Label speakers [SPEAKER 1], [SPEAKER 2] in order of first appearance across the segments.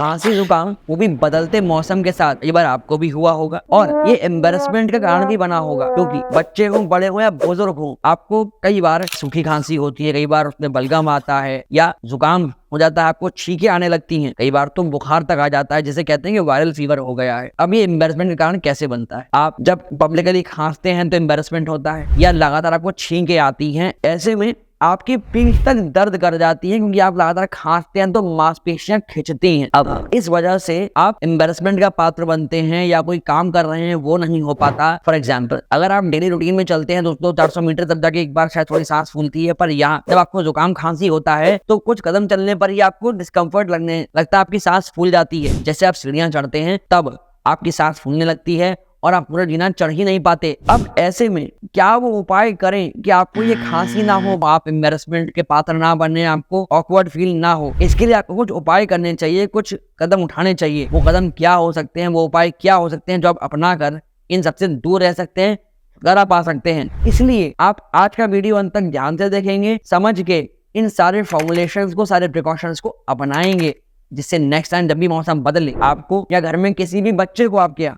[SPEAKER 1] खांसी जुकाम वो भी बदलते मौसम के साथ कई बार आपको भी हुआ होगा और ये एम्बेरसमेंट का कारण भी बना होगा, क्योंकि बच्चे हो, बड़े हो या बुजुर्ग हो, आपको कई बार सूखी खांसी होती है, कई बार उसमें बलगम आता है या जुकाम हो जाता है, आपको छींकें आने लगती हैं, कई बार तो बुखार तक आ जाता है, जिसे कहते हैं कि वायरल फीवर हो गया है। अब ये एम्बेरसमेंट के कारण कैसे बनता है? आप जब पब्लिकली खांसते हैं तो एम्बेरसमेंट होता है, या लगातार आपको छींकें आती हैं, ऐसे में आपकी पीठ तक दर्द कर जाती है, क्योंकि आप लगातार खांसते हैं तो मांसपेशियां खिंचती हैं। अब इस वजह से आप एम्बेरसमेंट का पात्र बनते हैं या कोई काम कर रहे हैं वो नहीं हो पाता। फॉर एग्जांपल, अगर आप डेली रूटीन में चलते हैं दोस्तों 400 मीटर, तब जाके एक बार शायद थोड़ी सांस फूलती है, पर यहाँ जब आपको जुकाम खांसी होता है तो कुछ कदम चलने पर ही आपको डिस्कम्फर्ट लगने लगता है, आपकी सांस फूल जाती है। जैसे आप सीढ़ियां चढ़ते हैं तब आपकी सांस फूलने लगती है और आप पूरा जीना चढ़ ही नहीं पाते। अब ऐसे में क्या वो उपाय करें कि आपको ये खांसी ना हो, आप एम्बेरसमेंट के पात्र ना बने, आपको ऑकवर्ड फील ना हो? इसके लिए आपको कुछ उपाय करने चाहिए, कुछ कदम उठाने चाहिए। वो कदम क्या हो सकते हैं, वो उपाय क्या हो सकते हैं जो आप अपना कर इन सबसे दूर रह सकते हैं, घर आप आ सकते हैं। इसलिए आप आज का वीडियो अंत तक ध्यान से देखेंगे, समझ के इन सारे फॉर्मुलेशंस को, सारे प्रिकॉशंस को अपनाएंगे, जिससे नेक्स्ट टाइम जब भी मौसम बदले आपको या घर में किसी भी बच्चे को आपके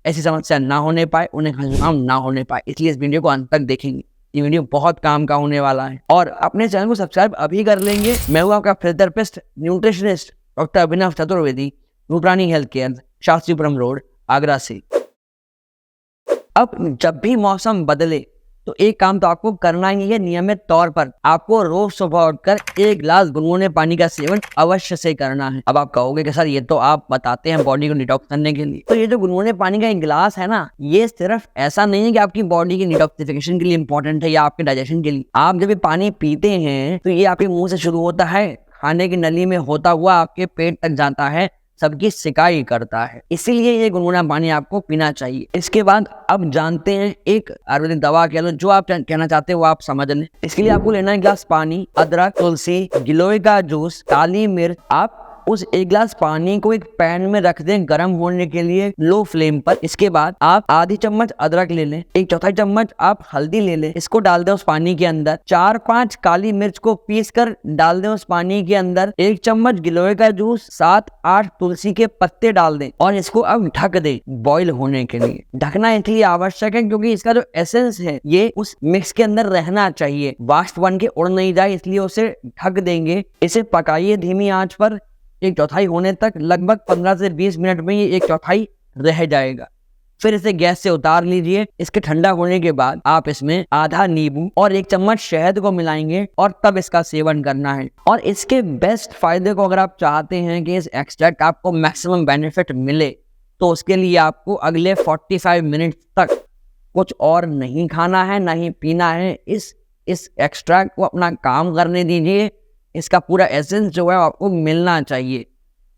[SPEAKER 1] ऐसी समस्या ना होने पाए, उन्हें जुकाम ना होने पाए। इसलिए इस वीडियो को अंत तक देखेंगे, ये वीडियो बहुत काम का होने वाला है। और अपने चैनल को सब्सक्राइब अभी कर लेंगे। मैं हूँ आपका physiotherapist, nutritionist doctor Abhinav Chaturvedi, Rooprani health care, Shastripuram road, Agra से। अब जब भी मौसम बदले तो एक काम तो आपको करना ही है, नियमित तौर पर आपको रोज सुबह उठकर 1 गिलास गुनगुने पानी का सेवन अवश्य से करना है। अब आप कहोगे कि सर ये तो आप बताते हैं बॉडी को डिटॉक्स करने के लिए, तो ये जो गुनगुने पानी का 1 गिलास है ना, ये सिर्फ ऐसा नहीं है कि आपकी बॉडी की डिटॉक्सिफिकेशन के लिए इंपॉर्टेंट है या आपके डाइजेशन के लिए। आप जब ये पानी पीते हैं तो ये आपके मुंह से शुरू होता है, खाने की नली में होता हुआ आपके पेट तक जाता है, सबकी सिकाई करता है। इसीलिए ये गुनगुना पानी आपको पीना चाहिए। इसके बाद अब जानते हैं एक आयुर्वेदिक दवा कह लो, जो आप कहना चाहते हो वो आप समझ लें। इसके लिए आपको लेना है 1 गिलास पानी, अदरक, तुलसी, गिलोय का जूस, काली मिर्च। आप उस 1 गिलास पानी को एक पैन में रख दें गर्म होने के लिए लो फ्लेम पर। इसके बाद आप आधी चम्मच अदरक ले लें, 1/4 चम्मच आप हल्दी ले लें, इसको डाल दें उस पानी के अंदर। 4-5 काली मिर्च को पीस कर डाल दें उस पानी के अंदर। 1 चम्मच गिलोय का जूस, 7-8 तुलसी के पत्ते डाल दें और इसको अब ढक दें बॉईल होने के लिए। ढकना इसलिए आवश्यक है क्योंकि इसका जो एसेंस है ये उस मिक्स के अंदर रहना चाहिए, वाष्प बन के उड़ नहीं जाए, इसलिए उसे ढक देंगे। इसे पकाइए धीमी आंच पर 1/4 होने तक। लगभग 15 से 20 मिनट में ये 1/4 रह जाएगा। फिर इसे गैस से उतार लीजिए। इसके ठंडा होने के बाद आप इसमें आधा नींबू और 1 चम्मच शहद को मिलाएंगे और तब इसका सेवन करना है। और इसके बेस्ट फायदे को अगर आप चाहते हैं कि इस एक्सट्रैक्ट आपको मैक्सिमम बेनिफिट मिले, तो उसके लिए आपको अगले 45 मिनट तक कुछ और नहीं खाना है, ना ही पीना है। इस एक्सट्रैक्ट को अपना काम करने दीजिए। इसका पूरा एसेंस जो है आपको मिलना चाहिए,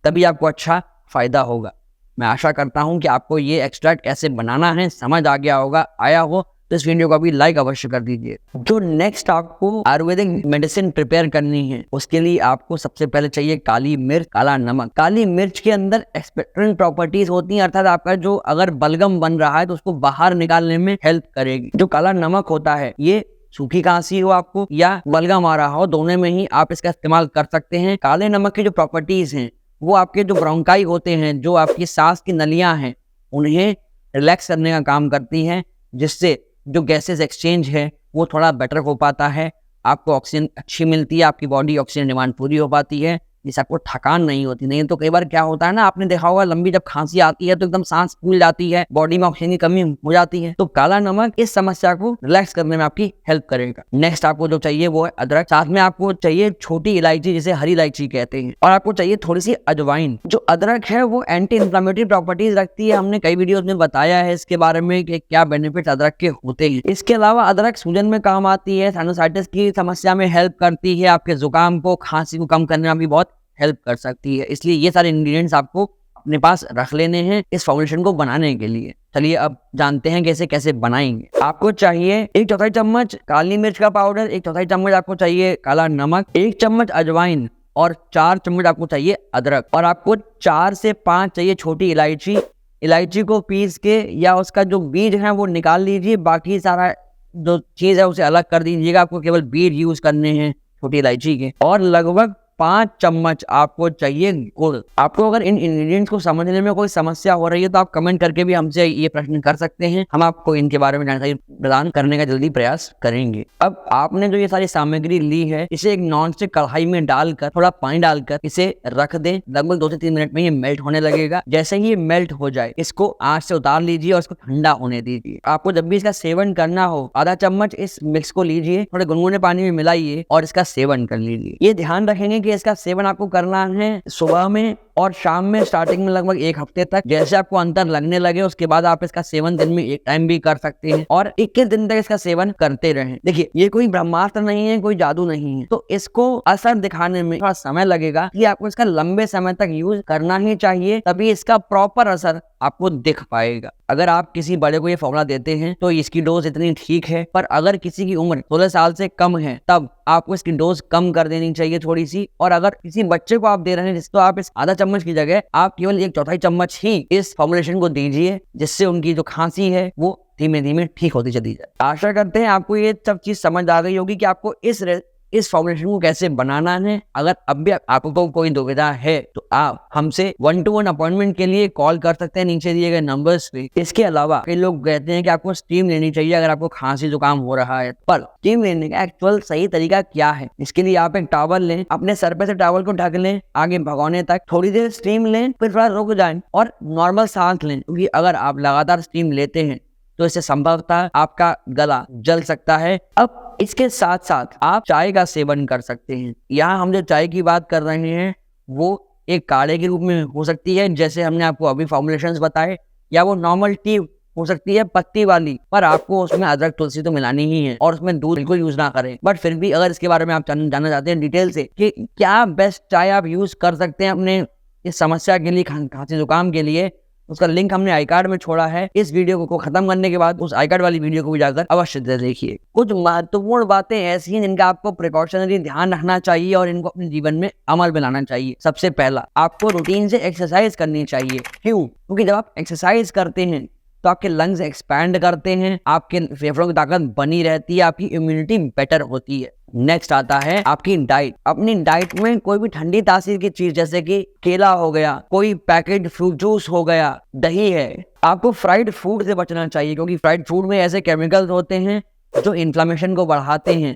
[SPEAKER 1] तभी आपको अच्छा फायदा होगा। मैं आशा करता हूं कि आपको ये एक्सट्रैक्ट कैसे बनाना है समझ आ गया होगा। आया हो तो इस वीडियो को भी लाइक अवश्य कर दीजिए। जो नेक्स्ट आपको आयुर्वेदिक मेडिसिन प्रिपेयर करनी है, उसके लिए आपको सबसे पहले चाहिए काली मिर्च, काला नमक। काली मिर्च के अंदर एक्सपेक्टरेंट प्रॉपर्टीज होती हैं, अर्थात आपका जो अगर बलगम बन रहा है तो उसको बाहर निकालने में हेल्प करेगी। जो काला नमक होता है, ये सूखी खांसी हो आपको या बलगम आ रहा हो, दोनों में ही आप इसका इस्तेमाल कर सकते हैं। काले नमक की जो प्रॉपर्टीज हैं वो आपके जो ब्रोंकाई होते हैं, जो आपकी सांस की नलियां हैं, उन्हें रिलैक्स करने का काम करती हैं, जिससे जो गैसेस एक्सचेंज है वो थोड़ा बेटर हो पाता है, आपको ऑक्सीजन अच्छी मिलती है, आपकी बॉडी ऑक्सीजन डिमांड पूरी हो पाती है, जिससे आपको थकान नहीं होती। नहीं तो कई बार क्या होता है ना, आपने देखा होगा लंबी जब खांसी आती है तो एकदम सांस फूल जाती है, बॉडी में ऑक्सीजन की कमी हो जाती है। तो काला नमक इस समस्या को रिलैक्स करने में आपकी हेल्प करेगा। नेक्स्ट आपको जो चाहिए वो है अदरक। साथ में आपको चाहिए छोटी इलायची, जिसे हरी इलायची कहते हैं, और आपको चाहिए थोड़ी सी अजवाइन। जो अदरक है वो एंटी इंफ्लेमेटरी प्रॉपर्टीज रखती है। हमने कई वीडियोज में बताया है इसके बारे में कि क्या बेनिफिट अदरक के होते हैं। इसके अलावा अदरक सूजन में काम आती है, साइनसाइटिस की समस्या में हेल्प करती है, आपके जुकाम को, खांसी को कम करने में भी बहुत हेल्प कर सकती है। इसलिए ये सारे इंग्रेडिएंट्स आपको अपने पास रख लेने हैं इस फॉर्मुलेशन को बनाने के लिए। चलिए अब जानते हैं कैसे कैसे बनाएंगे। आपको चाहिए 1/4 चम्मच काली मिर्च का पाउडर, 1/4 चम्मच आपको चाहिए काला नमक, 1 चम्मच अजवाइन और 4 चम्मच आपको चाहिए अदरक, और आपको 4 से 5 चाहिए छोटी इलायची। इलायची को पीस के या उसका जो बीज है वो निकाल लीजिए, बाकी सारा जो चीज है उसे अलग कर दीजिएगा। आपको केवल बीज यूज करने हैं छोटी इलायची के। और लगभग 5 चम्मच आपको चाहिए गुड़। आपको अगर इन इंग्रेडिएंट्स को समझने में कोई समस्या हो रही है तो आप कमेंट करके भी हमसे ये प्रश्न कर सकते हैं, हम आपको इनके बारे में जानकारी प्रदान करने का जल्दी प्रयास करेंगे। अब आपने जो ये सारी सामग्री ली है, इसे एक नॉन स्टिक कढ़ाई में डालकर थोड़ा पानी डालकर इसे रख दें। लगभग 2 से 3 मिनट में ये मेल्ट होने लगेगा। जैसे ही ये मेल्ट हो जाए, इसको आंच से उतार लीजिए और इसको ठंडा होने दीजिए। आपको जब भी इसका सेवन करना हो, आधा चम्मच इस मिक्स को लीजिए, थोड़े गुनगुने पानी में मिलाइए और इसका सेवन कर लीजिए। ये ध्यान रखेंगे कि इसका सेवन आपको करना है सुबह में और शाम में, स्टार्टिंग में लगभग 1 हफ्ते तक। जैसे आपको अंतर लगने लगे उसके बाद आप इसका सेवन दिन में 1 टाइम भी कर सकते हैं और 21 दिन तक इसका सेवन करते रहें। देखिए, ये कोई ब्रह्मास्त्र नहीं है, कोई जादू नहीं है, तो इसको असर दिखाने में थोड़ा समय लगेगा। कि आपको इसका लंबे समय तक यूज करना ही चाहिए, तभी इसका प्रॉपर असर आपको दिख पाएगा। अगर आप किसी बड़े को ये फॉर्मूला देते हैं तो इसकी डोज इतनी ठीक है, पर अगर किसी की उम्र 16 साल से कम है तब आपको इसकी डोज कम कर देनी चाहिए थोड़ी सी। और अगर किसी बच्चे को आप दे रहे हैं तो आप इस आधा चम्मच की जगह आप केवल 1/4 चम्मच ही इस फॉर्मुलेशन को दीजिए, जिससे उनकी जो खांसी है वो धीमे धीमे ठीक होती चली जाए। आशा करते हैं आपको ये सब चीज समझ आ गई होगी कि आपको इस फॉर्मुलेशन को कैसे बनाना है। अगर अब भी आपको कोई दुविधा है तो आप हमसे 1-to-1 अपॉइंटमेंट के लिए कॉल कर सकते हैं नीचे दिए गए नंबर्स पे। इसके अलावा कई लोग कहते हैं कि आपको स्टीम लेनी चाहिए अगर आपको खांसी जुकाम हो रहा है, पर स्टीम लेने का एक्चुअल सही तरीका क्या है? इसके लिए आप एक टॉवल लें, अपने सर पे से टॉवल को ढक लें आगे भगोने तक, थोड़ी देर स्टीम लें, फिर थोड़ा रुक जाएं और नॉर्मल सांस लें। क्योंकि अगर आप लगातार स्टीम लेते हैं तो इससे संभवतः आपका गला जल सकता है। अब इसके साथ साथ आप चाय का सेवन कर सकते हैं। यहाँ हम जो चाय की बात कर रहे हैं वो एक काढ़े के रूप में हो सकती है, जैसे हमने आपको अभी फॉर्मुलेशंस बताए, या वो नॉर्मल टी हो सकती है पत्ती वाली, पर आपको उसमें अदरक तुलसी तो मिलानी ही है और उसमें दूध बिल्कुल यूज ना करें। बट फिर भी अगर इसके बारे में आप जानना चाहते हैं डिटेल से कि क्या बेस्ट चाय आप यूज कर सकते हैं अपने इस समस्या के लिए, खांसी जुकाम के लिए, उसका लिंक हमने आई कार्ड में छोड़ा है। इस वीडियो को खत्म करने के बाद उस आई कार्ड वाली वीडियो को भी जाकर अवश्य देखिए। कुछ महत्वपूर्ण बातें ऐसी हैं जिनका आपको प्रिकॉशनरी ध्यान रखना चाहिए और इनको अपने जीवन में अमल में लाना चाहिए। सबसे पहला, आपको रूटीन से एक्सरसाइज करनी चाहिए। क्यों? क्योंकि जब आप एक्सरसाइज करते हैं तो आपके लंग्स एक्सपैंड करते हैं, आपके फेफड़ों की ताकत बनी रहती है, आपकी इम्यूनिटी बेटर होती है। नेक्स्ट आता है आपकी डाइट। अपनी डाइट में कोई भी ठंडी तासीर की चीज जैसे कि केला हो गया, कोई पैकेट फ्रूट जूस हो गया, दही है, आपको फ्राइड फूड से बचना चाहिए, क्योंकि फ्राइड फूड में ऐसे केमिकल्स होते हैं जो इन्फ्लेमेशन को बढ़ाते हैं।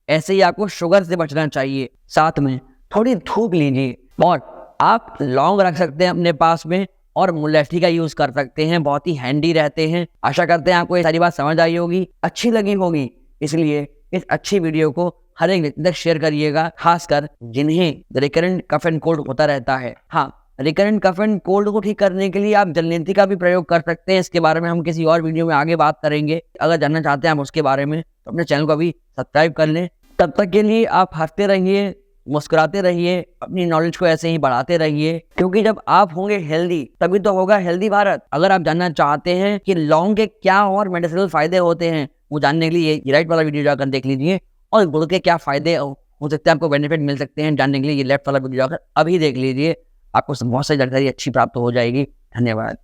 [SPEAKER 1] ऐसे ही आपको शुगर से बचना चाहिए। साथ में थोड़ी धूप लीजिए और आप लौंग रख सकते हैं अपने पास में और मुलैठी का यूज कर सकते हैं, बहुत ही हैंडी रहते हैं। आशा करते हैं आपको ये सारी बात समझ आई होगी, अच्छी लगी होगी। इसलिए इस अच्छी वीडियो को हर एक व्यक्ति तक शेयर करिएगा, खासकर जिन्हें रिकरेंट कफ एंड कोल्ड होता रहता है। हाँ, रिकरेंट कफ एंड कोल्ड को ठीक करने के लिए आप जलनेंती का भी प्रयोग कर सकते हैं। इसके बारे में हम किसी और वीडियो में आगे बात करेंगे। अगर जानना चाहते हैं आप उसके बारे में तो अपने चैनल को अभी सब्सक्राइब कर लें। तब तक के लिए आप हंसते रहिए, मुस्कुराते रहिए, अपनी नॉलेज को ऐसे ही बढ़ाते रहिए, क्योंकि जब आप होंगे हेल्दी तभी तो होगा हेल्दी भारत। अगर आप जानना चाहते हैं कि लौंग के क्या और मेडिसिनल फायदे होते हैं, वो जानने के लिए ये राइट वाला वीडियो जाकर देख लीजिए, और गुड़ के क्या फायदे हो सकते हैं, आपको बेनिफिट मिल सकते हैं, जानने के लिए ये लेफ्ट वाला वीडियो जाकर अभी देख लीजिए। आपको बहुत सारी जानकारी अच्छी प्राप्त हो जाएगी। धन्यवाद।